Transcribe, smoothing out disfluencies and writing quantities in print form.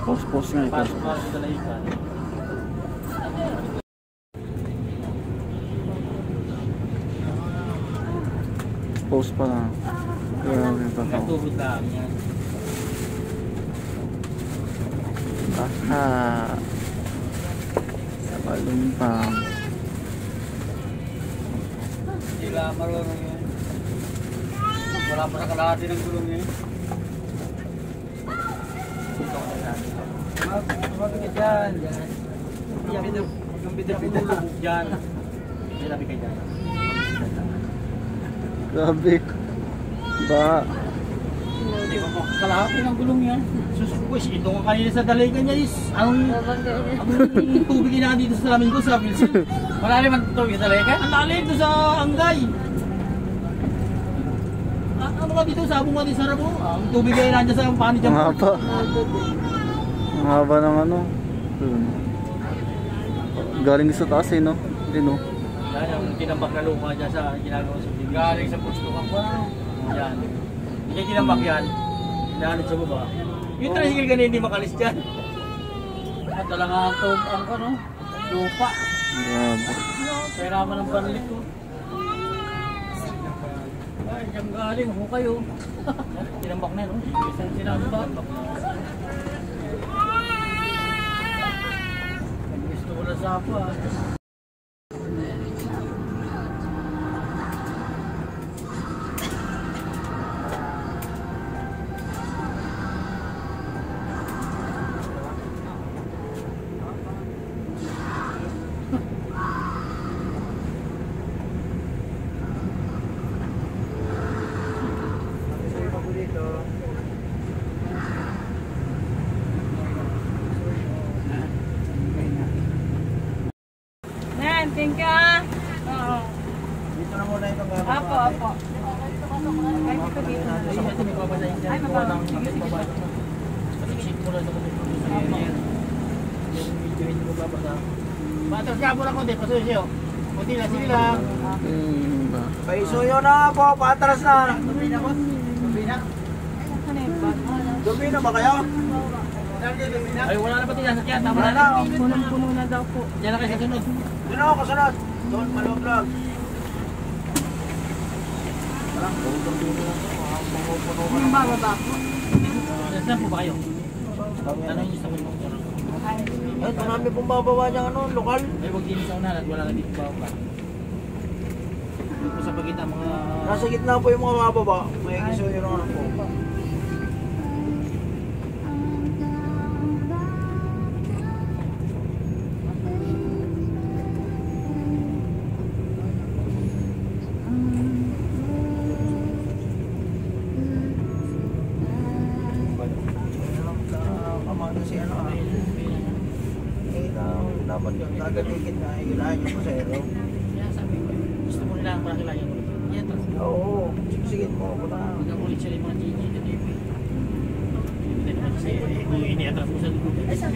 Post nga, post. Post pa lang. Grabe pa ka. Tubod lang yan. Baka sa Balumpang. Hindi lang marunong yan. Wala pa sa kalahati ng gulong yan. Mabigit dyan. Yung bidil-bidil dyan. May labi kayo dyan. Grabe. Ba? Hindi ko kalahati ng gulong yan. Susukwis, ito nga kanina sa daligan niya is ang tubig na dito sa amin ko sa Wilson. Malalim ang tubig sa daligan? Ang lalim doon sa Anggay. Ano ka dito? Sabong ka din sa Rabo. Ang tubig ay nandiyan sa paano dyan. Ang haba. Ang haba ng ano. Galing sa taas eh, no? Hindi, no? Yan yung tinambak na luma dyan sa ginagawa sa tubig. Galing sa pustukan pa. Yan. Hindi yung tinambak yan. Hinahanap sa baba. Yung tricycle ganyan hindi makalis dyan. At talaga ang ano, lupa. Grabe. Pera man ang panlik ko. Ay, dyan galing ako kayo. Tinambak na, no? Isang tinambak. Gusto ko na sapa. Thank you ah. Oo. Dito na muna itong gagawin. Apo, apo. Kahit ito dito na lang. Ay, mababa. Sige, sige. Pasiksik mo lang sa kapitulong. Yung video hindi mo babasa. Patras ka muna konti, pasuyo siyo. Kunti lang, sige lang. Paisuyo na po, patras na. Dubi na po? Dubi na? Dubi na ba kayo? Ay, wala na pati nasakyan. Tama Wala na. na. Punong-puno na daw po. Diyan na kayo sa sunod. Doon ako kasunod. Doon, maloob lang. Yung bababa po. Saan po ba kayo? Tanong niyo sa motor. Ay, marami pong bababa niyang ano, lokal. Ay, huwag din sa unahan at wala nga dito baba. Dito sa pagitan mga... Nasa gitna po yung mga bababa. May isuyo na ano po. Si ano dapat yun, tagatigit na ilahan yung pasero. Yan, sabi ko. Gusto mo nila ang makilayan ko. Yan, tapos. Oo, sigit mo ako na. Hanggang ulit sila yung mga GG na TV. Hindi naman kasi, ini-atras mo sa likod. Ay, saan